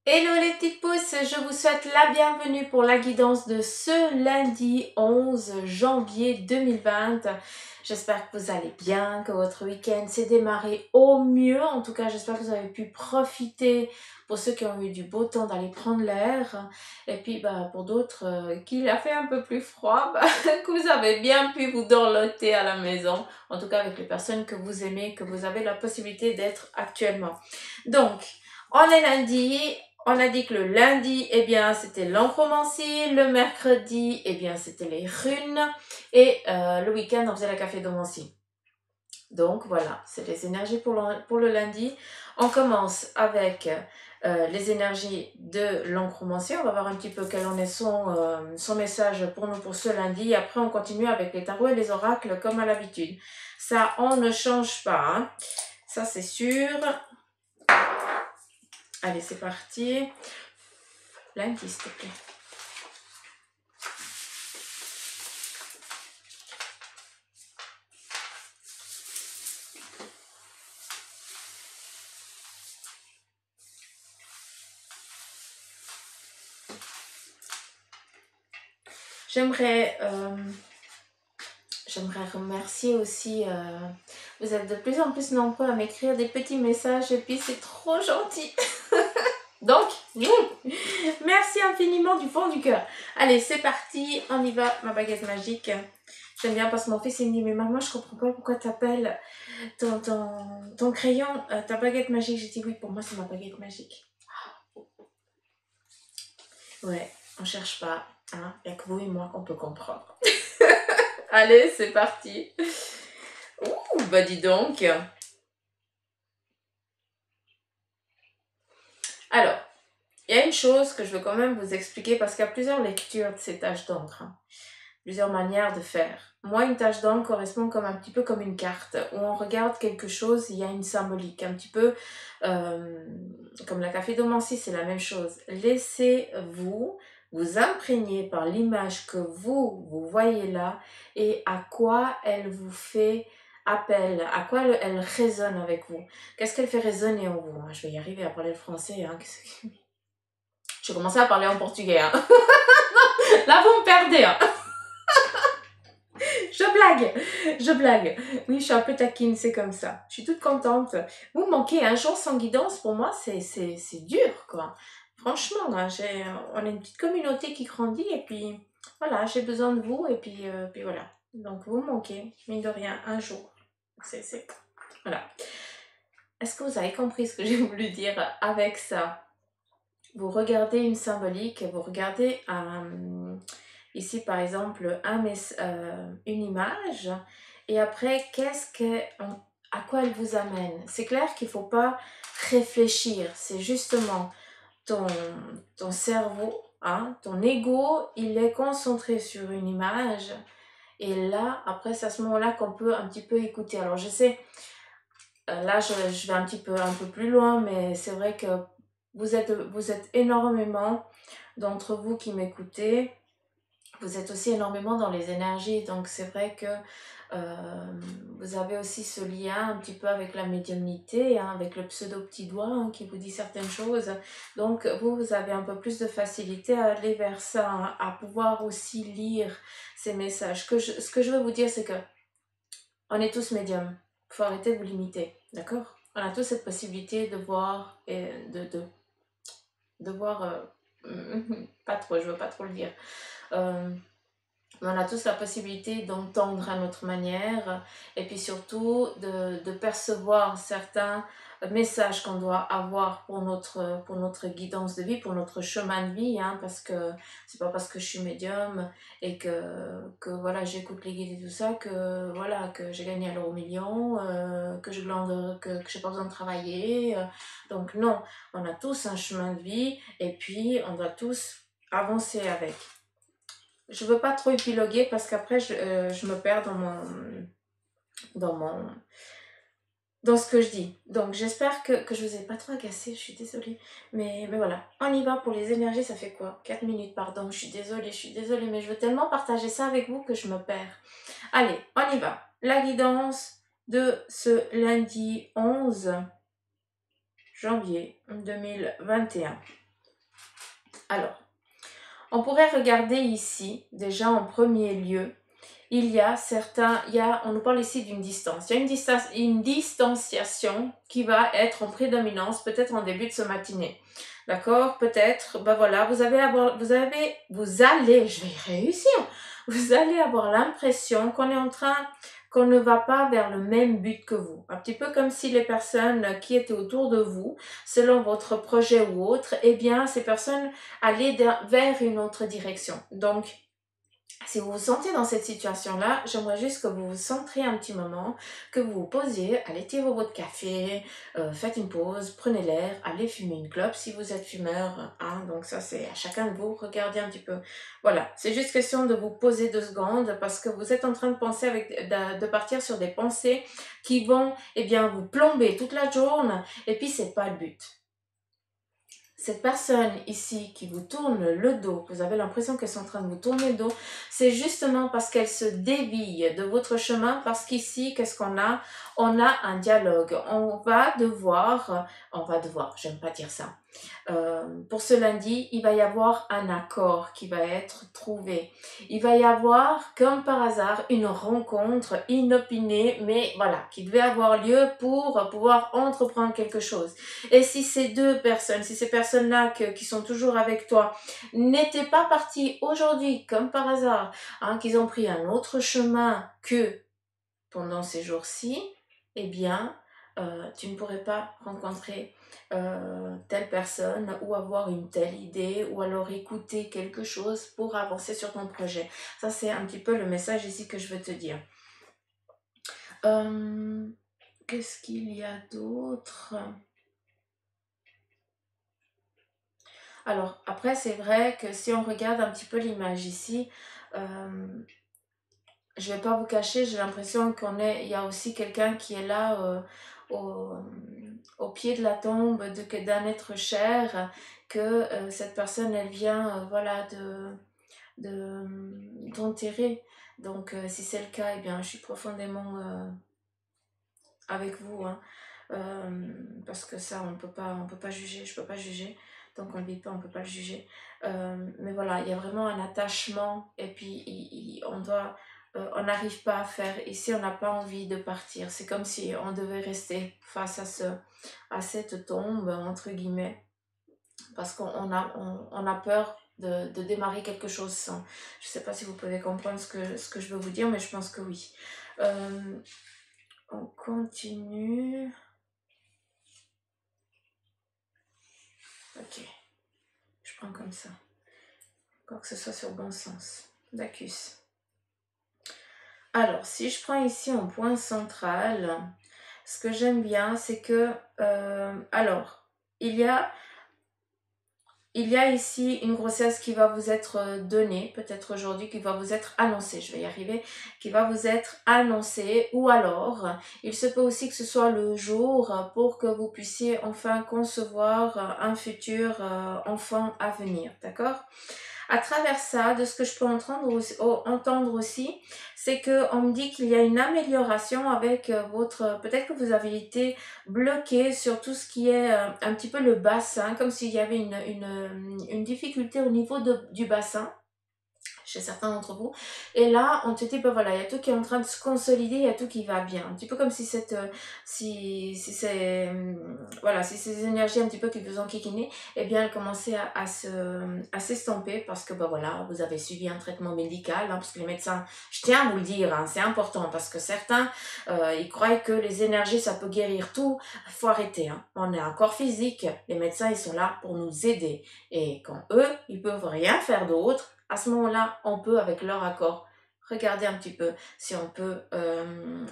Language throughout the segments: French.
Hello les petites pousses, je vous souhaite la bienvenue pour la guidance de ce lundi 11 janvier 2020. J'espère que vous allez bien, que votre week-end s'est démarré au mieux. En tout cas, j'espère que vous avez pu profiter, pour ceux qui ont eu du beau temps, d'aller prendre l'air. Et puis pour d'autres qu'il a fait un peu plus froid, que vous avez bien pu vous dorloter à la maison. En tout cas avec les personnes que vous aimez, que vous avez la possibilité d'être actuellement. Donc, on est lundi. On a dit que le lundi, eh bien, c'était l'encromancie. Le mercredi, eh bien, c'était les runes. Et le week-end, on faisait la cafédomancie. Donc, voilà, c'est les énergies pour le lundi. On commence avec les énergies de l'encromancie. On va voir un petit peu quel en est son message pour nous pour ce lundi. Après, on continue avec les tarots et les oracles comme à l'habitude. Ça, on ne change pas. Hein. Ça, c'est sûr. Allez, c'est parti. Lundi, s'il te plaît. J'aimerais remercier aussi, vous êtes de plus en plus nombreux à m'écrire des petits messages et puis c'est trop gentil. Donc, merci infiniment du fond du cœur. Allez, c'est parti, on y va, ma baguette magique. J'aime bien parce que mon fils il me dit, mais maman, je comprends pas pourquoi tu appelles ton crayon ta baguette magique. J'ai dit, oui, pour moi, c'est ma baguette magique. Ouais, on cherche pas, hein, il n'y a que vous et moi qu'on peut comprendre. Allez, c'est parti. Ouh, bah dis donc. Alors, il y a une chose que je veux quand même vous expliquer parce qu'il y a plusieurs lectures de ces taches d'encre. Hein. Plusieurs manières de faire. Moi, une tache d'encre correspond comme un petit peu comme une carte où on regarde quelque chose, il y a une symbolique. Un petit peu comme la cafédomancie, c'est la même chose. Laissez-vous vous imprégner par l'image que vous voyez là et à quoi elle vous fait appel, à quoi elle résonne avec vous. Qu'est-ce qu'elle fait résonner en vous? Je vais y arriver à parler le français. Hein. Je vais commencer à parler en portugais. Hein. Là, vous me perdez. Hein. Je blague. Oui, je suis un peu taquine, c'est comme ça. Je suis toute contente. Vous me manquez un jour sans guidance, pour moi, c'est dur, quoi. Franchement, hein, on est une petite communauté qui grandit et puis voilà, j'ai besoin de vous et puis voilà. Donc vous me manquez, mine de rien, un jour. Voilà. Est-ce que vous avez compris ce que j'ai voulu dire avec ça? Vous regardez une symbolique, vous regardez ici par exemple une image et après à quoi elle vous amène. C'est clair qu'il ne faut pas réfléchir, c'est justement ton cerveau, hein, ton ego, il est concentré sur une image et là après c'est à ce moment-là qu'on peut un petit peu écouter. Alors je sais, là je vais un peu plus loin mais c'est vrai que vous êtes énormément d'entre vous qui m'écoutez, vous êtes aussi énormément dans les énergies, donc c'est vrai que vous avez aussi ce lien un petit peu avec la médiumnité, hein, avec le pseudo petit doigt hein, qui vous dit certaines choses. Donc vous avez un peu plus de facilité à aller vers ça, hein, à pouvoir aussi lire ces messages. Ce que je veux vous dire, c'est que on est tous médiums. Il faut arrêter de vous limiter, d'accord? On a tous cette possibilité de voir et de voir pas trop, je veux pas trop le dire. On a tous la possibilité d'entendre à notre manière et puis surtout de percevoir certains messages qu'on doit avoir pour notre guidance de vie, pour notre chemin de vie, hein, parce que c'est pas parce que je suis médium et que voilà, j'écoute les guides et tout ça que voilà, que j'ai gagné à l'euro million, que je glande, que j'ai pas besoin de travailler. Donc non, on a tous un chemin de vie et puis on doit tous avancer avec. Je veux pas trop épiloguer parce qu'après je me perds dans mon dans ce que je dis. Donc j'espère que je vous ai pas trop agacé, je suis désolée. Mais voilà, on y va pour les énergies, ça fait quoi? 4 minutes, pardon, je suis désolée, mais je veux tellement partager ça avec vous que je me perds. Allez, on y va. La guidance de ce lundi 11 janvier 2021. Alors, on pourrait regarder ici, déjà en premier lieu, on nous parle ici d'une distance. Il y a une distanciation qui va être en prédominance, peut-être en début de ce matinée. D'accord? Peut-être, ben voilà, vous allez, je vais y réussir. Vous allez avoir l'impression qu'on ne va pas vers le même but que vous. Un petit peu comme si les personnes qui étaient autour de vous, selon votre projet ou autre, eh bien, ces personnes allaient vers une autre direction. Donc, si vous vous sentez dans cette situation-là, j'aimerais juste que vous vous centriez un petit moment, que vous vous posiez, allez tirer votre café, faites une pause, prenez l'air, allez fumer une clope si vous êtes fumeur. Hein, donc ça, c'est à chacun de vous, regardez un petit peu. Voilà, c'est juste question de vous poser 2 secondes parce que vous êtes en train de penser de partir sur des pensées qui vont, eh bien, vous plomber toute la journée et puis c'est pas le but. Cette personne ici qui vous tourne le dos, vous avez l'impression qu'elles sont en train de vous tourner le dos, c'est justement parce qu'elles se dévient de votre chemin, parce qu'ici, qu'est-ce qu'on a? On a un dialogue. J'aime pas dire ça. Pour ce lundi, il va y avoir un accord qui va être trouvé. Il va y avoir, comme par hasard, une rencontre inopinée, mais voilà, qui devait avoir lieu pour pouvoir entreprendre quelque chose. Et si si ces personnes-là qui sont toujours avec toi, n'étaient pas parties aujourd'hui, comme par hasard, hein, qu'ils ont pris un autre chemin que pendant ces jours-ci, eh bien, tu ne pourrais pas rencontrer telle personne ou avoir une telle idée ou alors écouter quelque chose pour avancer sur ton projet. Ça, c'est un petit peu le message ici que je veux te dire. Qu'est-ce qu'il y a d'autre? Alors, après, c'est vrai que si on regarde un petit peu l'image ici, je vais pas vous cacher, j'ai l'impression il y a aussi quelqu'un qui est là au, au pied de la tombe d'un être cher, que cette personne, elle vient, voilà, d'enterrer. Donc, si c'est le cas, eh bien, je suis profondément avec vous, hein. Parce que ça, on peut pas juger, je peux pas juger. Donc on ne vit pas, on peut pas le juger. Mais voilà, il y a vraiment un attachement et puis on n'arrive pas à faire. Ici, on n'a pas envie de partir. C'est comme si on devait rester face à cette tombe, entre guillemets, parce on a peur de démarrer quelque chose sans. Je ne sais pas si vous pouvez comprendre ce que je veux vous dire, mais je pense que oui. On continue. Ok, je prends comme ça. Encore que ce soit sur bon sens. Dacus. Alors, si je prends ici un point central, ce que j'aime bien, c'est que... alors, il y a ici une grossesse qui va vous être donnée, peut-être aujourd'hui, qui va vous être annoncée, je vais y arriver, qui va vous être annoncée, ou alors, il se peut aussi que ce soit le jour pour que vous puissiez enfin concevoir un futur enfant à venir, d'accord? À travers ça, de ce que je peux entendre aussi, c'est qu'on me dit qu'il y a une amélioration avec peut-être que vous avez été bloqué sur tout ce qui est un petit peu le bassin, comme s'il y avait une difficulté au niveau du bassin chez certains d'entre vous. Et là, on te dit, ben voilà, il y a tout qui est en train de se consolider, il y a tout qui va bien. Un petit peu comme si voilà, si ces énergies un petit peu qui vous ont kikiné, eh bien, elles commençaient à s'estomper parce que, ben voilà, vous avez suivi un traitement médical, hein, parce que les médecins, je tiens à vous le dire, hein, c'est important, parce que certains, ils croient que les énergies, ça peut guérir tout. Il faut arrêter, hein. On est un corps physique, les médecins, ils sont là pour nous aider. Et quand eux, ils peuvent rien faire d'autre, à ce moment-là, on peut, avec leur accord, regarder un petit peu si on peut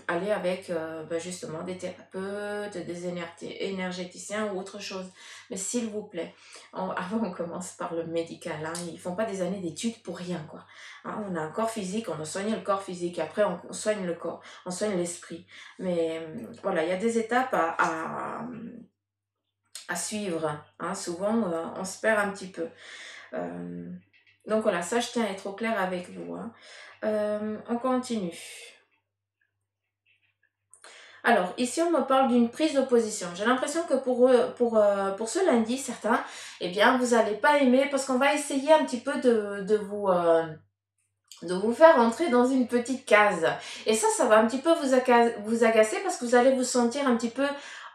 aller avec justement des thérapeutes, des énergéticiens ou autre chose. Mais s'il vous plaît, avant on commence par le médical. Hein, ils font pas des années d'études pour rien, quoi. Hein, on a un corps physique, on doit soigner le corps physique. Après, on soigne le corps, on soigne l'esprit. Mais voilà, il y a des étapes à suivre. Hein. Souvent, on se perd un petit peu. Donc voilà, ça je tiens à être au clair avec vous. Hein. On continue. Alors, ici, on me parle d'une prise d'opposition. J'ai l'impression que pour ce lundi, certains, eh bien, vous n'allez pas aimer parce qu'on va essayer un petit peu de vous faire entrer dans une petite case. Et ça va un petit peu vous agacer parce que vous allez vous sentir un petit peu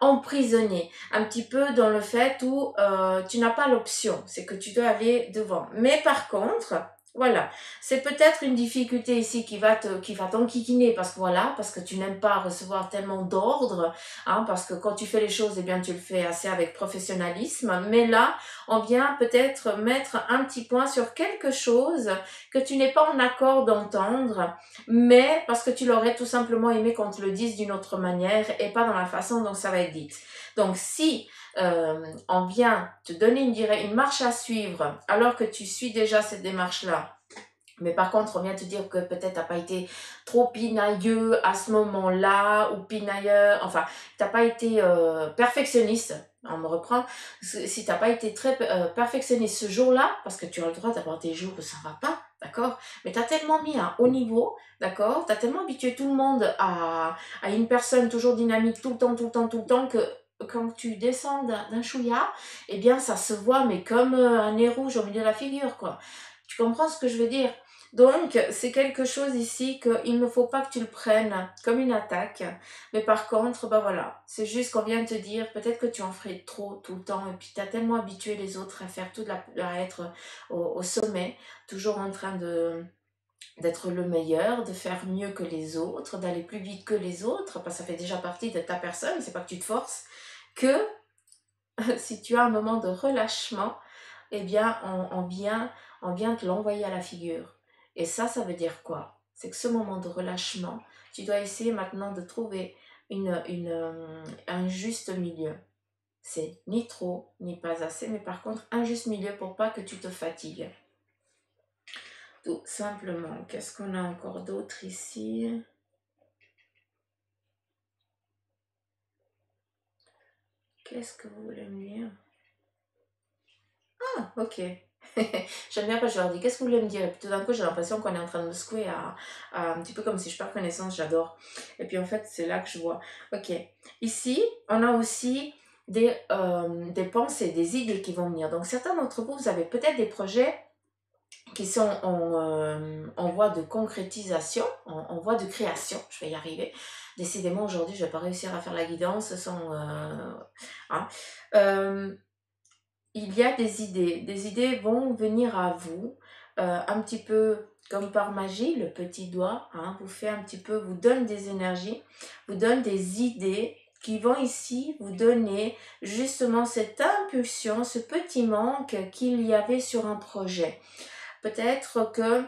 emprisonné, un petit peu dans le fait où tu n'as pas l'option, c'est que tu dois aller devant. Mais par contre, voilà, c'est peut-être une difficulté ici qui va t'enquiquiner parce que voilà, parce que tu n'aimes pas recevoir tellement d'ordres, hein, parce que quand tu fais les choses, eh bien tu le fais assez avec professionnalisme. Mais là, on vient peut-être mettre un petit point sur quelque chose que tu n'es pas en accord d'entendre, mais parce que tu l'aurais tout simplement aimé qu'on te le dise d'une autre manière et pas dans la façon dont ça va être dit. Donc si on vient te donner une marche à suivre alors que tu suis déjà cette démarche-là, mais par contre, on vient te dire que peut-être t'as pas été trop pinailleux à ce moment-là, ou pinailleux, enfin, t'as pas été perfectionniste, on me reprend, si t'as pas été très perfectionniste ce jour-là, parce que tu as le droit d'avoir des jours où ça va pas, d'accord, mais t'as tellement mis un haut niveau, d'accord, t'as tellement habitué tout le monde à une personne toujours dynamique tout le temps, tout le temps, tout le temps, que quand tu descends d'un chouïa, eh bien ça se voit, mais comme un nez rouge au milieu de la figure, quoi. Tu comprends ce que je veux dire? Donc, c'est quelque chose ici qu'il ne faut pas que tu le prennes comme une attaque. Mais par contre, bah voilà, c'est juste qu'on vient de te dire, peut-être que tu en ferais trop tout le temps et puis tu as tellement habitué les autres à faire à être au sommet, toujours en train d'être le meilleur, de faire mieux que les autres, d'aller plus vite que les autres, parce que ça fait déjà partie de ta personne, c'est pas que tu te forces, que si tu as un moment de relâchement, eh bien, on vient te l'envoyer à la figure. Et ça veut dire quoi? C'est que ce moment de relâchement, tu dois essayer maintenant de trouver un juste milieu. C'est ni trop, ni pas assez, mais par contre, un juste milieu pour pas que tu te fatigues. Tout simplement. Qu'est-ce qu'on a encore d'autre ici? Qu'est-ce que vous voulez me dire? Ah, ok. J'aime bien quand je leur dis qu'est-ce que vous voulez me dire et puis tout d'un coup j'ai l'impression qu'on est en train de me secouer un petit peu comme si je perds connaissance, j'adore. Et puis en fait c'est là que je vois. Ok, ici on a aussi des pensées, des idées qui vont venir. Donc certains d'entre vous, vous avez peut-être des projets qui sont en voie de concrétisation, en voie de création, je vais y arriver. Décidément aujourd'hui je ne vais pas réussir à faire la guidance sans... hein. Euh, il y a des idées vont venir à vous, un petit peu comme par magie, le petit doigt, hein, vous fait un petit peu, vous donne des énergies, vous donne des idées qui vont ici vous donner justement cette impulsion, ce petit manque qu'il y avait sur un projet. Peut-être que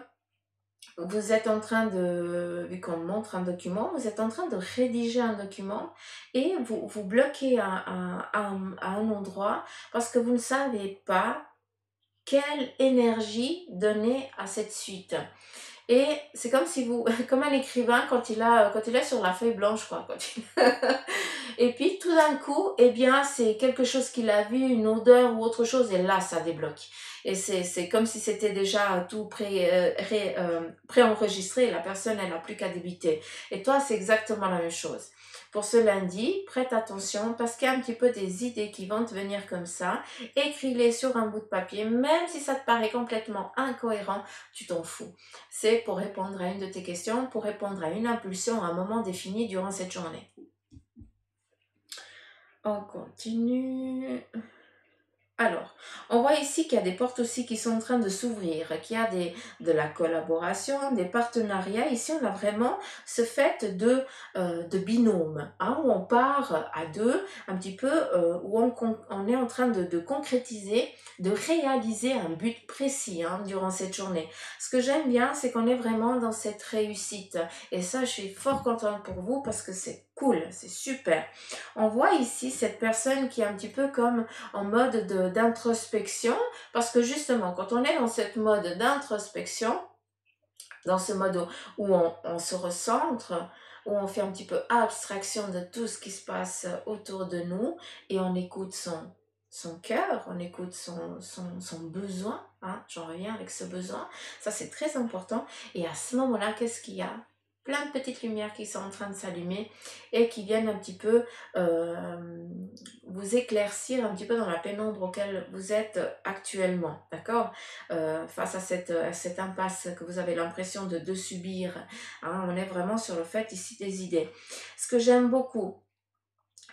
vous êtes en train de, vu qu'on montre un document, vous êtes en train de rédiger un document et vous bloquez à un endroit parce que vous ne savez pas quelle énergie donner à cette suite. Et c'est comme si vous, comme un écrivain quand il est sur la feuille blanche, quoi. Et puis tout d'un coup, eh bien, c'est quelque chose qu'il a vu, une odeur ou autre chose, et là, ça débloque. Et c'est comme si c'était déjà tout préenregistré, la personne, elle n'a plus qu'à débiter. Et toi, c'est exactement la même chose. Pour ce lundi, prête attention parce qu'il y a un petit peu des idées qui vont te venir comme ça. Écris-les sur un bout de papier, même si ça te paraît complètement incohérent, tu t'en fous. C'est pour répondre à une de tes questions, pour répondre à une impulsion à un moment défini durant cette journée. On continue. Alors, on voit ici qu'il y a des portes aussi qui sont en train de s'ouvrir, qu'il y a de la collaboration, des partenariats. Ici, on a vraiment ce fait de binôme, hein, où on part à deux, un petit peu, où on est en train de concrétiser, de réaliser un but précis, hein, durant cette journée. Ce que j'aime bien, c'est qu'on est vraiment dans cette réussite. Et ça, je suis fort contente pour vous parce que c'est cool, c'est super. On voit ici cette personne qui est un petit peu comme en mode d'introspection, parce que justement, quand on est dans cette mode d'introspection, dans ce mode où on se recentre, où on fait un petit peu abstraction de tout ce qui se passe autour de nous, et on écoute son cœur, on écoute son besoin, hein, j'en reviens avec ce besoin, ça c'est très important, et à ce moment-là, qu'est-ce qu'il y a? plein de petites lumières qui sont en train de s'allumer et qui viennent un petit peu vous éclaircir un petit peu dans la pénombre auquel vous êtes actuellement, d'accord, face à cette impasse que vous avez l'impression de subir, hein. On est vraiment sur le fait ici des idées. Ce que j'aime beaucoup,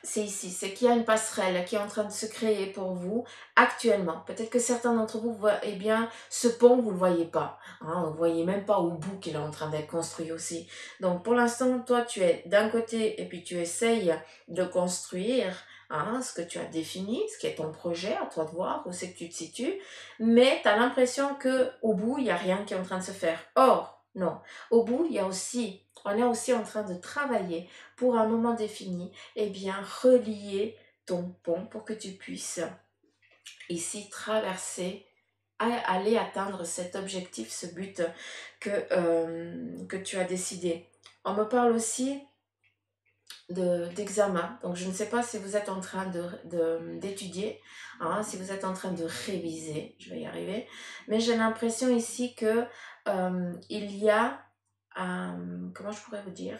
c'est ici, c'est qu'il y a une passerelle qui est en train de se créer pour vous actuellement. Peut-être que certains d'entre vous voient, eh bien, ce pont, vous ne le voyez pas, hein, vous ne voyez même pas au bout qu'il est en train d'être construit aussi. Donc, pour l'instant, toi, tu es d'un côté et puis tu essayes de construire, hein, ce que tu as défini, ce qui est ton projet, à toi de voir où c'est que tu te situes, mais tu as l'impression qu'au bout, il n'y a rien qui est en train de se faire. Or, non, au bout, on est aussi en train de travailler pour un moment défini, eh bien, relier ton pont pour que tu puisses ici traverser, aller atteindre cet objectif, ce but que tu as décidé. On me parle aussi d'examen, donc je ne sais pas si vous êtes en train d'étudier, hein, si vous êtes en train de réviser, je vais y arriver, mais j'ai l'impression ici que il y a, comment je pourrais vous dire,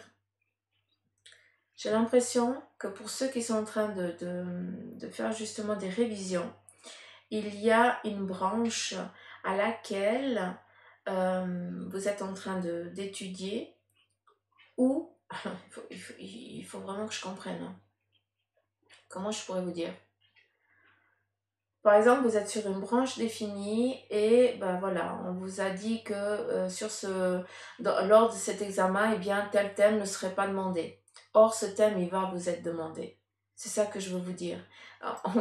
j'ai l'impression que pour ceux qui sont en train de faire justement des révisions, il y a une branche à laquelle vous êtes en train d'étudier ou il faut vraiment que je comprenne, hein. Comment je pourrais vous dire? Par exemple, vous êtes sur une branche définie et ben voilà, on vous a dit que lors de cet examen, eh bien, tel thème ne serait pas demandé. Or, ce thème, il va vous être demandé. C'est ça que je veux vous dire.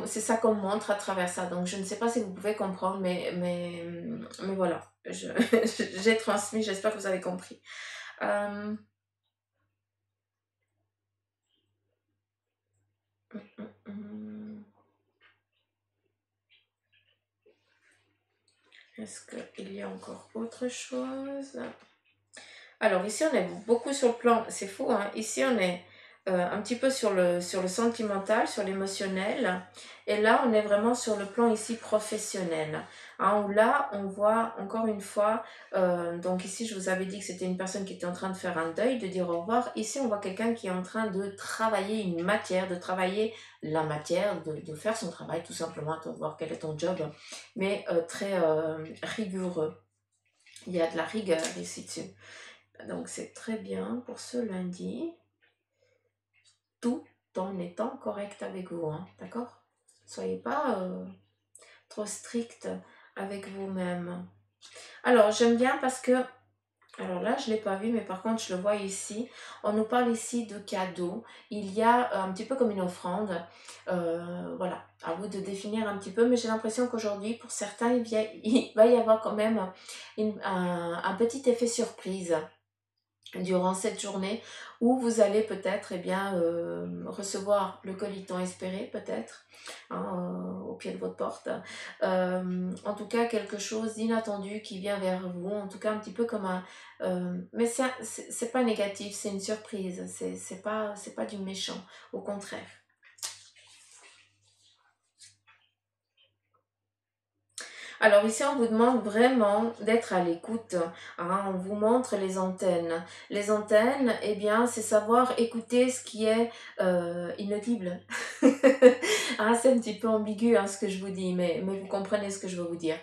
C'est ça qu'on montre à travers ça. Donc, je ne sais pas si vous pouvez comprendre, mais voilà. J'ai transmis, j'espère que vous avez compris. Euh, hum, hum, hum. Est-ce qu'il y a encore autre chose? Alors ici on est beaucoup sur le plan, c'est fou, hein, ici on est un petit peu sur le sentimental, sur l'émotionnel, et là on est vraiment sur le plan ici professionnel, hein, où là on voit encore une fois, donc ici je vous avais dit que c'était une personne qui était en train de faire un deuil, de dire au revoir. Ici on voit quelqu'un qui est en train de travailler une matière, de travailler la matière, de faire son travail tout simplement, de voir quel est ton job, mais très rigoureux. Il y a de la rigueur ici dessus. Donc c'est très bien pour ce lundi, tout en étant correct avec vous, hein, d'accord? Soyez pas trop strict avec vous-même. Alors j'aime bien parce que, alors là je ne l'ai pas vu, mais par contre je le vois ici, on nous parle ici de cadeaux. Il y a un petit peu comme une offrande, voilà, à vous de définir un petit peu, mais j'ai l'impression qu'aujourd'hui pour certains il va y avoir quand même un petit effet surprise durant cette journée où vous allez peut-être eh bien, recevoir le colis tant espéré peut-être, hein, au pied de votre porte. En tout cas quelque chose d'inattendu qui vient vers vous, en tout cas un petit peu comme un... mais c'est pas négatif, c'est une surprise, c'est pas du méchant, au contraire. Alors ici, on vous demande vraiment d'être à l'écoute, hein. On vous montre les antennes. Les antennes, eh bien, c'est savoir écouter ce qui est inaudible. Hein, c'est un petit peu ambigu, hein, ce que je vous dis, mais vous comprenez ce que je veux vous dire.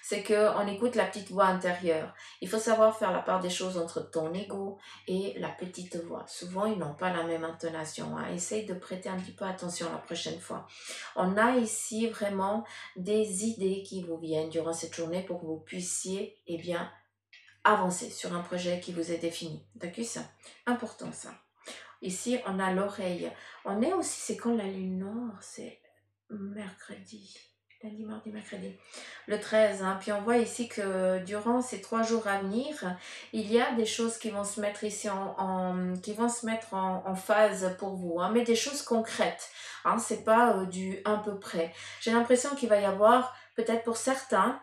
C'est qu'on écoute la petite voix intérieure. Il faut savoir faire la part des choses entre ton ego et la petite voix. Souvent, ils n'ont pas la même intonation, hein. Essaye de prêter un petit peu attention la prochaine fois. On a ici vraiment des idées qui vous viennent durant cette journée pour que vous puissiez, eh bien, avancer sur un projet qui vous est défini. D'accord, ça? Important ça. Ici, on a l'oreille. On est aussi, c'est quand la lune noire? C'est mercredi. Lundi, mardi, mercredi. Le 13. Hein. Puis on voit ici que durant ces 3 jours à venir, il y a des choses qui vont se mettre ici qui vont se mettre en phase pour vous. Hein, mais des choses concrètes. Hein, c'est pas du un peu près. J'ai l'impression qu'il va y avoir, peut-être pour certains,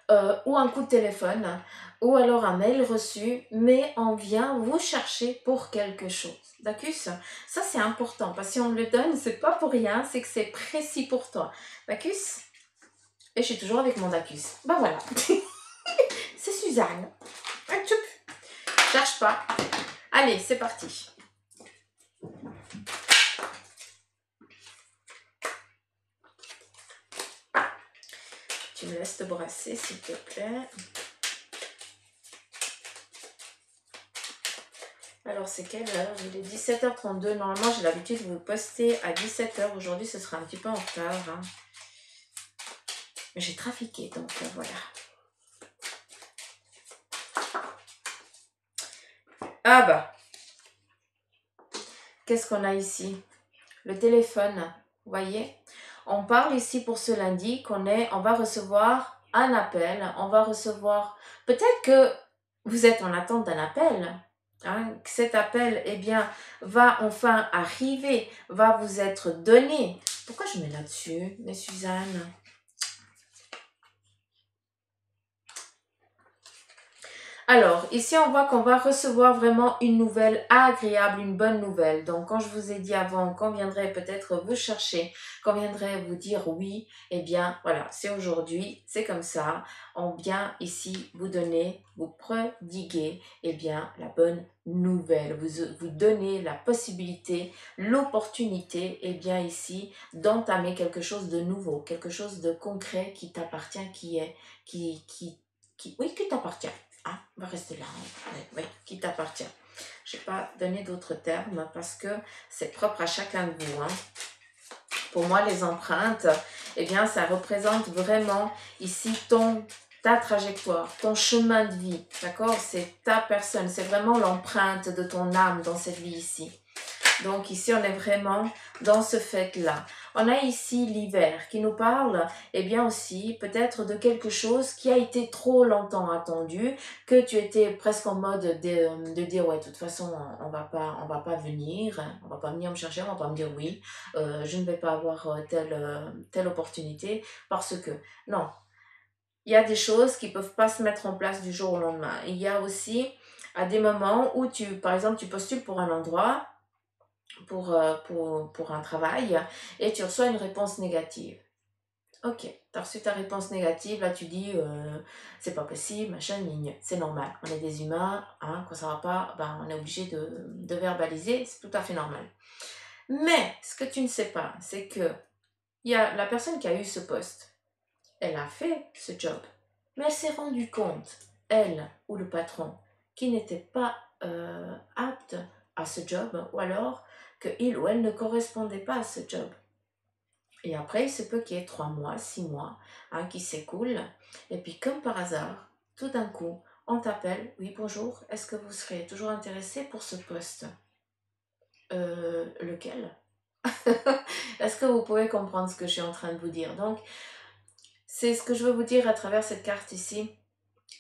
ou un coup de téléphone, ou alors un mail reçu, mais on vient vous chercher pour quelque chose. D'accord? Ça c'est important, parce que si on me le donne, c'est pas pour rien, c'est que c'est précis pour toi. D'accord? Et je suis toujours avec mon Dacus. Ben voilà. C'est Suzanne. cherche pas. Allez, c'est parti. Tu me laisses te brasser, s'il te plaît. Alors, c'est quelle heure? Il est 17h32. Normalement, j'ai l'habitude de vous poster à 17h. Aujourd'hui, ce sera un petit peu en retard. Hein. Mais j'ai trafiqué, donc voilà. Ah bah, qu'est-ce qu'on a ici? Le téléphone, vous voyez? On parle ici pour ce lundi on va recevoir un appel. On va recevoir, peut-être que vous êtes en attente d'un appel. Hein, que cet appel, eh bien, va enfin arriver, va vous être donné. Pourquoi je mets là-dessus, mais Suzanne? Alors, ici, on voit qu'on va recevoir vraiment une nouvelle agréable, une bonne nouvelle. Donc, quand je vous ai dit avant qu'on viendrait peut-être vous chercher, qu'on viendrait vous dire oui, eh bien, voilà, c'est aujourd'hui, c'est comme ça. On vient ici vous donner, vous prodiguer, eh bien, la bonne nouvelle. Vous donner la possibilité, l'opportunité, eh bien, ici, d'entamer quelque chose de nouveau, quelque chose de concret qui t'appartient, oui, qui t'appartient. Ah, on va rester là. Oui, qui t'appartient. Je n'ai pas donné d'autres termes parce que c'est propre à chacun de vous. Hein. Pour moi, les empreintes, eh bien, ça représente vraiment ici ta trajectoire, ton chemin de vie. D'accord? C'est ta personne. C'est vraiment l'empreinte de ton âme dans cette vie ici. Donc ici, on est vraiment dans ce fait-là. On a ici l'hiver qui nous parle, eh bien aussi, peut-être de quelque chose qui a été trop longtemps attendu, que tu étais presque en mode de dire, ouais, de toute façon, on va pas venir, on va pas venir me chercher, on va pas me dire oui, je ne vais pas avoir telle opportunité, parce que, non, il y a des choses qui peuvent pas se mettre en place du jour au lendemain. Il y a aussi, à des moments où par exemple, tu postules pour un endroit, pour un travail et tu reçois une réponse négative. Ok, tu as reçu ta réponse négative, là tu dis c'est pas possible, machin, ligne. C'est normal, on est des humains, hein, quand ça va pas, ben, on est obligé de verbaliser, c'est tout à fait normal. Mais ce que tu ne sais pas, c'est que il y a la personne qui a eu ce poste, elle a fait ce job, mais elle s'est rendue compte, elle ou le patron, qui n'était pas apte à ce job, ou alors que il ou elle ne correspondait pas à ce job. Et après, il se peut qu'il y ait 3 mois, 6 mois hein, qui s'écoulent. Et puis, comme par hasard, tout d'un coup, on t'appelle. Oui, bonjour, est-ce que vous serez toujours intéressé pour ce poste? Lequel? Est-ce que vous pouvez comprendre ce que je suis en train de vous dire? Donc, c'est ce que je veux vous dire à travers cette carte ici.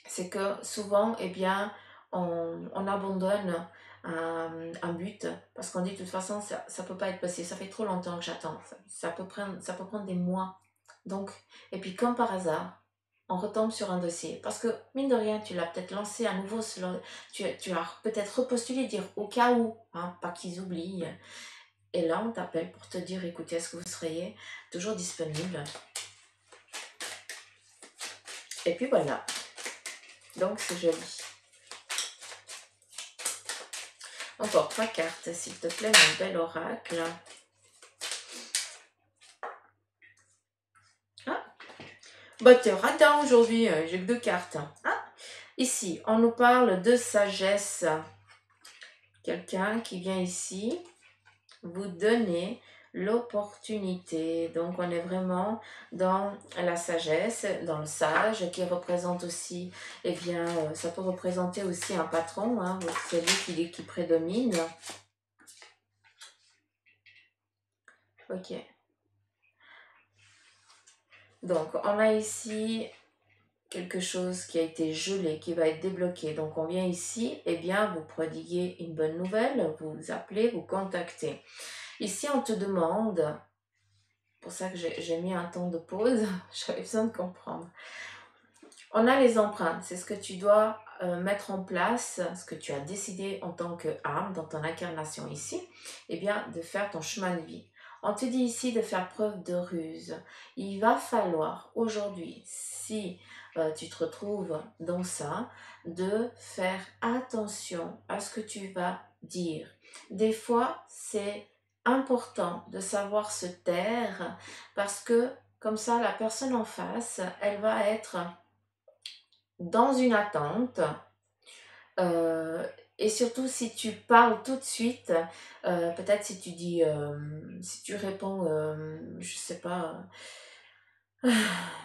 C'est que souvent, eh bien, on abandonne un but parce qu'on dit de toute façon, ça ne peut pas être possible. Ça fait trop longtemps que j'attends. Ça peut prendre des mois. Donc, et puis comme par hasard, on retombe sur un dossier. Parce que, mine de rien, tu l'as peut-être lancé à nouveau, tu as peut-être repostulé, dire au cas où, hein, pas qu'ils oublient. Et là, on t'appelle pour te dire, écoutez, est-ce que vous seriez toujours disponible? Et puis voilà. Donc, c'est joli. Encore 3 cartes, s'il te plaît, mon bel oracle. Ah, bah t'es radin aujourd'hui, j'ai que 2 cartes. Ah, ici, on nous parle de sagesse. Quelqu'un qui vient ici vous donner l'opportunité. Donc, on est vraiment dans la sagesse, dans le sage, qui représente aussi, eh bien, ça peut représenter aussi un patron, hein, celui qui prédomine. Ok. Donc, on a ici quelque chose qui a été gelé, qui va être débloqué. Donc, on vient ici, eh bien, vous prodiguez une bonne nouvelle, vous appelez, vous contactez. Ici, on te demande, pour ça que j'ai mis un temps de pause, j'avais besoin de comprendre. On a les empreintes, c'est ce que tu dois mettre en place, ce que tu as décidé en tant qu'âme, dans ton incarnation ici, eh bien, de faire ton chemin de vie. On te dit ici de faire preuve de ruse. Il va falloir aujourd'hui, si tu te retrouves dans ça, de faire attention à ce que tu vas dire. Des fois, c'est important de savoir se taire parce que comme ça, la personne en face, elle va être dans une attente. Euh, et surtout, si tu parles tout de suite, peut-être si tu dis, si tu réponds, je sais pas,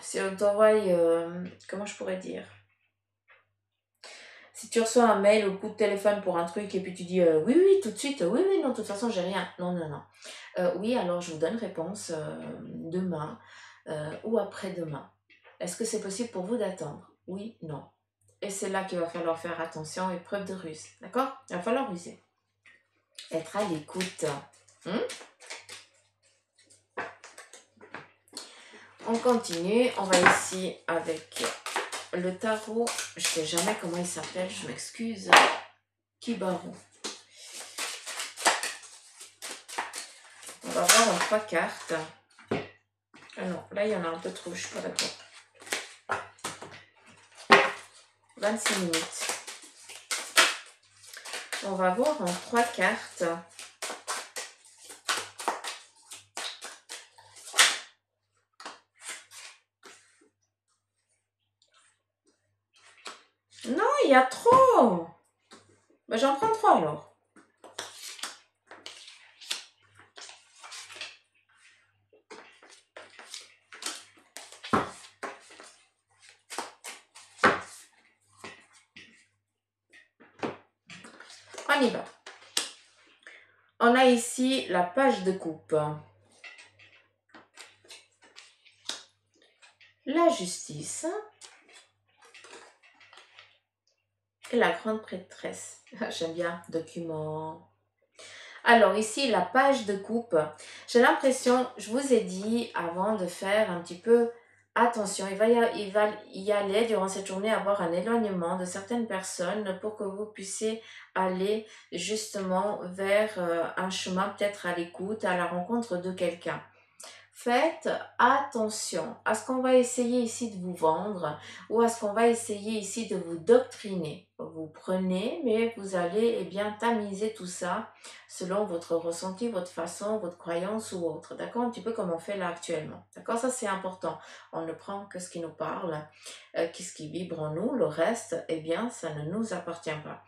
si on t'envoie, comment je pourrais dire? Si tu reçois un mail ou coup de téléphone pour un truc et puis tu dis oui, oui, tout de suite, oui, oui, non, de toute façon, j'ai rien. Non, non, non. Oui, alors je vous donne réponse demain ou après-demain. Est-ce que c'est possible pour vous d'attendre? Oui, non. Et c'est là qu'il va falloir faire attention et preuve de ruse. D'accord? Il va falloir ruser. Être à l'écoute. On continue. On va ici avec le tarot. Je ne sais jamais comment il s'appelle. Je m'excuse. Kibaru. On va voir en 3 cartes. Ah non, là il y en a un peu trop. Je ne suis pas d'accord. 26 minutes. On va voir en 3 cartes. Non, il y a trop. Ben, j'en prends 3 alors. On y va. On a ici la page de coupe. La justice. Et la grande prêtresse. J'aime bien, document. Alors ici, la page de coupe. J'ai l'impression, je vous ai dit avant de faire un petit peu attention. Il va y aller durant cette journée avoir un éloignement de certaines personnes pour que vous puissiez aller justement vers un chemin peut-être à l'écoute, à la rencontre de quelqu'un. Faites attention à ce qu'on va essayer ici de vous vendre ou à ce qu'on va essayer ici de vous doctriner. Vous prenez, mais vous allez bien tamiser tout ça selon votre ressenti, votre façon, votre croyance ou autre. D'accord? Un petit peu comme on fait là actuellement. D'accord? Ça c'est important. On ne prend que ce qui nous parle, ce qui vibre en nous. Le reste, ça ne nous appartient pas.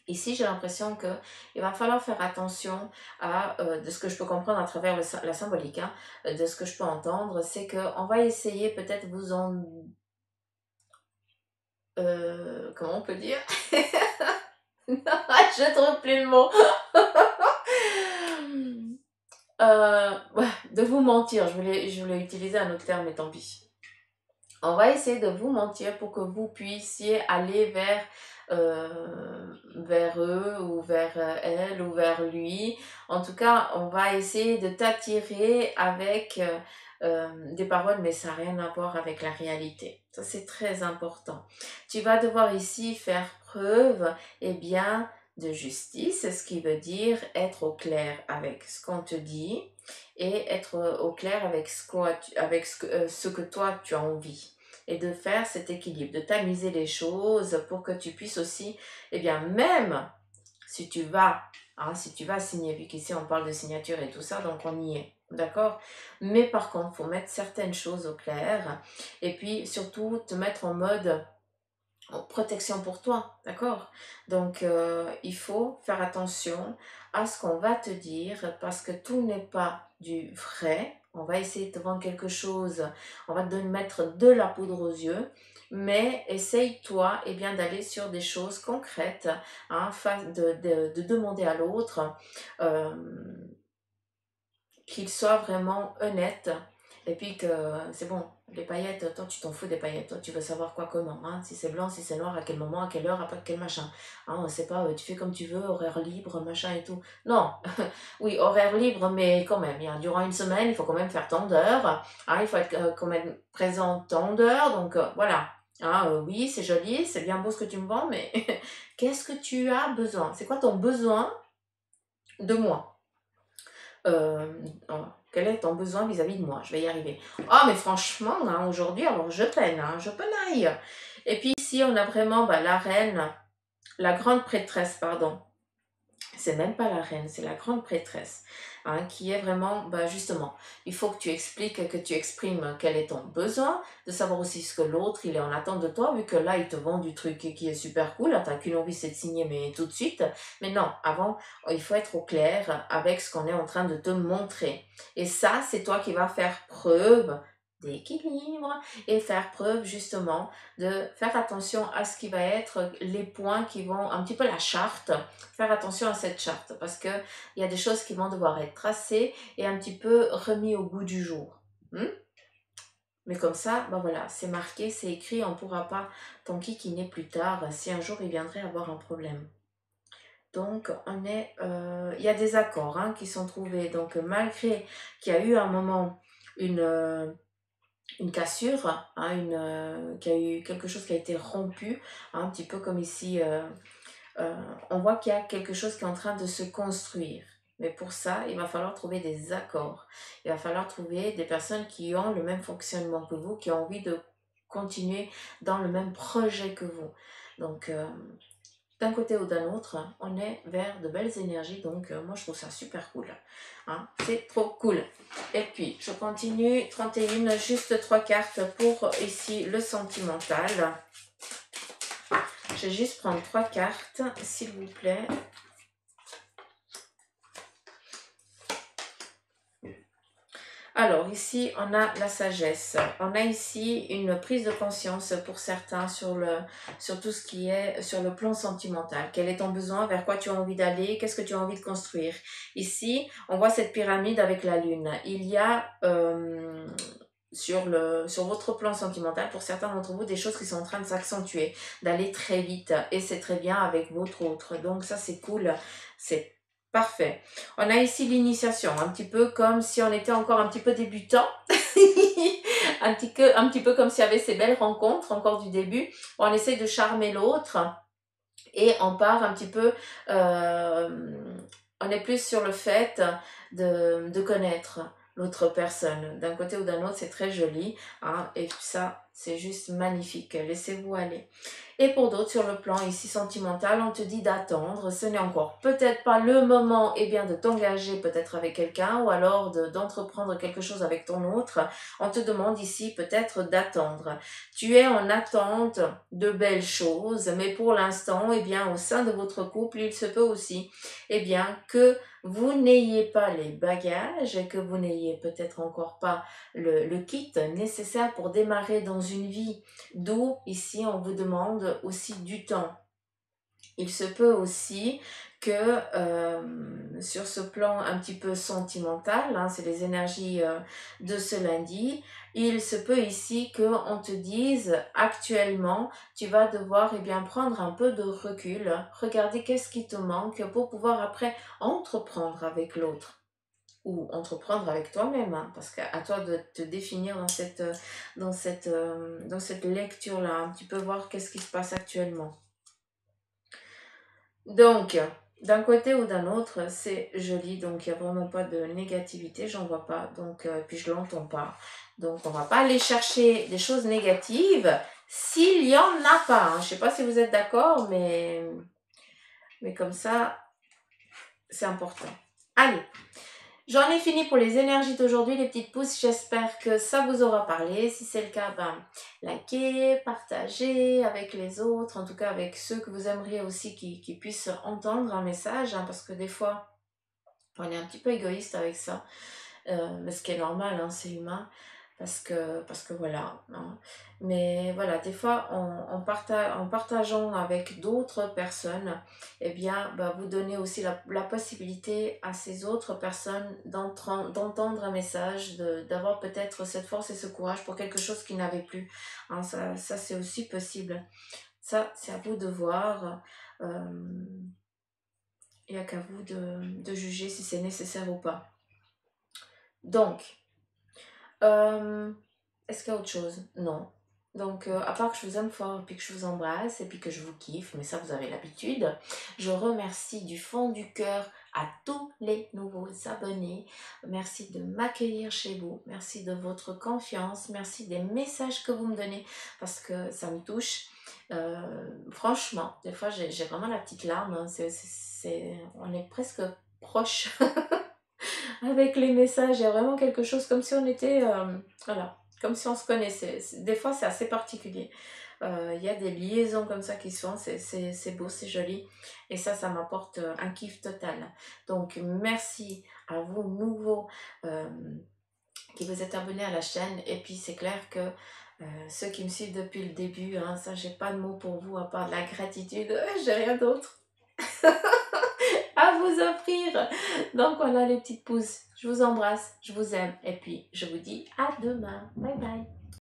Ici, j'ai l'impression qu'il va falloir faire attention à, de ce que je peux comprendre à travers la symbolique, de ce que je peux entendre, c'est qu'on va essayer peut-être vous en... comment on peut dire? Je trouve plus le mot. De vous mentir, je voulais utiliser un autre terme, mais tant pis. On va essayer de vous mentir pour que vous puissiez aller vers eux ou vers elle ou vers lui. En tout cas, on va essayer de t'attirer avec des paroles, mais ça n'a rien à voir avec la réalité. Ça, c'est très important. Tu vas devoir ici faire preuve, de justice, ce qui veut dire être au clair avec ce qu'on te dit et être au clair avec ce que toi tu as envie et de faire cet équilibre, de tamiser les choses pour que tu puisses aussi, même si tu vas, signer, vu qu'ici on parle de signature et tout ça, donc on y est, d'accord? Mais par contre, il faut mettre certaines choses au clair et puis surtout te mettre en mode protection pour toi, d'accord? Donc, il faut faire attention à ce qu'on va te dire parce que tout n'est pas du vrai. On va essayer de te vendre quelque chose, on va te mettre de la poudre aux yeux, mais essaye-toi d'aller sur des choses concrètes, de demander à l'autre euh, qu'il soit vraiment honnête et puis que c'est bon, les paillettes, toi tu t'en fous des paillettes, toi tu veux savoir quoi comment, hein, si c'est blanc, si c'est noir, à quel moment, à quelle heure, à quel machin, hein, on sait pas, tu fais comme tu veux, horaire libre, machin et tout. Non, oui, horaire libre, mais quand même, durant une semaine, il faut quand même faire tant d'heures, hein, il faut être quand même présent tant d'heures, donc voilà. Hein, oui, c'est joli, c'est bien beau ce que tu me vends, mais qu'est-ce que tu as besoin? C'est quoi ton besoin de moi? Euh, oh, quel est ton besoin vis-à-vis de moi? Je vais y arriver. Ah, mais franchement, hein, aujourd'hui, alors je peine, hein, je penaille. Et puis ici, on a vraiment bah, la reine, la grande prêtresse, pardon. C'est même pas la reine, c'est la grande prêtresse, hein, qui est vraiment, bah justement, il faut que tu expliques, que tu exprimes quel est ton besoin, de savoir aussi ce que l'autre, il est en attente de toi, vu que là, il te vend du truc qui est super cool, t'as qu'une envie, c'est de signer, mais tout de suite. Mais non, avant, il faut être au clair avec ce qu'on est en train de te montrer. Et ça, c'est toi qui vas faire preuve d'équilibre et faire preuve justement de faire attention à ce qui va être les points qui vont un petit peu la charte, faire attention à cette charte parce que il y a des choses qui vont devoir être tracées et un petit peu remis au goût du jour. Hmm. Mais comme ça, ben voilà, c'est marqué, c'est écrit, on ne pourra pas t'enquiquiner plus tard si un jour il viendrait avoir un problème. Donc, il y a des accords hein, qui sont trouvés. Donc, malgré qu'il y a eu un moment une cassure, hein, qu'il y a eu quelque chose qui a été rompu, hein, un petit peu comme ici, on voit qu'il y a quelque chose qui est en train de se construire. Mais pour ça, il va falloir trouver des accords. Il va falloir trouver des personnes qui ont le même fonctionnement que vous, qui ont envie de continuer dans le même projet que vous. Donc, d'un côté ou d'un autre, on est vers de belles énergies. Donc, moi, je trouve ça super cool. Hein, c'est trop cool. Et puis, je continue. 31, juste 3 cartes pour ici le sentimental. Je vais juste prendre 3 cartes, s'il vous plaît. Alors, ici, on a la sagesse. On a ici une prise de conscience pour certains sur tout ce qui est sur le plan sentimental. Quel est ton besoin? Vers quoi tu as envie d'aller? Qu'est-ce que tu as envie de construire? Ici, on voit cette pyramide avec la lune. Il y a sur votre plan sentimental, pour certains d'entre vous, des choses qui sont en train de s'accentuer, d'aller très vite. Et c'est très bien avec votre autre. Donc ça, c'est cool. C'est parfait. On a ici l'initiation, un petit peu comme si on était encore un petit peu débutant. Un petit peu comme s'il y avait ces belles rencontres encore du début. On essaie de charmer l'autre et on part un petit peu... on est plus sur le fait de connaître l'autre personne. D'un côté ou d'un autre, c'est très joli. Hein, et ça, c'est juste magnifique. Laissez-vous aller. Et pour d'autres, sur le plan ici sentimental, on te dit d'attendre. Ce n'est encore peut-être pas le moment bien, de t'engager peut-être avec quelqu'un ou alors d'entreprendre quelque chose avec ton autre. On te demande ici peut-être d'attendre. Tu es en attente de belles choses, mais pour l'instant, au sein de votre couple, il se peut aussi que vous n'ayez pas les bagages et que vous n'ayez peut-être encore pas le kit nécessaire pour démarrer dans une vie. D'où ici on vous demande aussi du temps. Il se peut aussi que sur ce plan un petit peu sentimental, hein, c'est les énergies de ce lundi, il se peut ici qu'on te dise actuellement, tu vas devoir prendre un peu de recul, regarder qu'est-ce qui te manque pour pouvoir après entreprendre avec l'autre ou entreprendre avec toi-même, hein, parce qu'à toi de te définir dans cette lecture-là, un petit peu voir qu'est-ce qui se passe actuellement. Donc, d'un côté ou d'un autre, c'est joli, donc il n'y a vraiment pas de négativité, j'en vois pas, donc puis je l'entends pas. Donc on va pas aller chercher des choses négatives s'il y en a pas. Hein. Je sais pas si vous êtes d'accord, mais comme ça, c'est important. Allez, j'en ai fini pour les énergies d'aujourd'hui, les petites pouces. J'espère que ça vous aura parlé. Si c'est le cas, likez, partagez avec les autres, en tout cas avec ceux que vous aimeriez aussi qui puissent entendre un message, hein, parce que des fois, on est un petit peu égoïste avec ça, mais ce qui est normal, hein, c'est humain. Parce que voilà. Hein. Mais voilà, des fois, en partageant avec d'autres personnes, vous donnez aussi la possibilité à ces autres personnes d'entendre un message, d'avoir peut-être cette force et ce courage pour quelque chose qu'ils n'avaient plus. Hein, ça c'est aussi possible. Ça, c'est à vous de voir. Il n'y a qu'à vous de juger si c'est nécessaire ou pas. Donc, est-ce qu'il y a autre chose? Non. Donc, à part que je vous aime fort, puis que je vous embrasse, et puis que je vous kiffe, mais ça, vous avez l'habitude, je remercie du fond du cœur à tous les nouveaux abonnés. Merci de m'accueillir chez vous. Merci de votre confiance. Merci des messages que vous me donnez parce que ça me touche. Franchement, des fois j'ai vraiment la petite larme. Hein. On est presque proche avec les messages. Il y a vraiment quelque chose comme si on était, voilà, comme si on se connaissait. Des fois, c'est assez particulier. Il y a des liaisons comme ça qui se font, c'est beau, c'est joli. Et ça m'apporte un kiff total. Donc, merci à vous, nouveaux, qui vous êtes abonnés à la chaîne. Et puis, c'est clair que ceux qui me suivent depuis le début, hein, ça, j'ai pas de mots pour vous à part de la gratitude. J'ai rien d'autre à vous offrir. Donc voilà les petites pouces. Je vous embrasse, je vous aime et puis je vous dis à demain. Bye bye.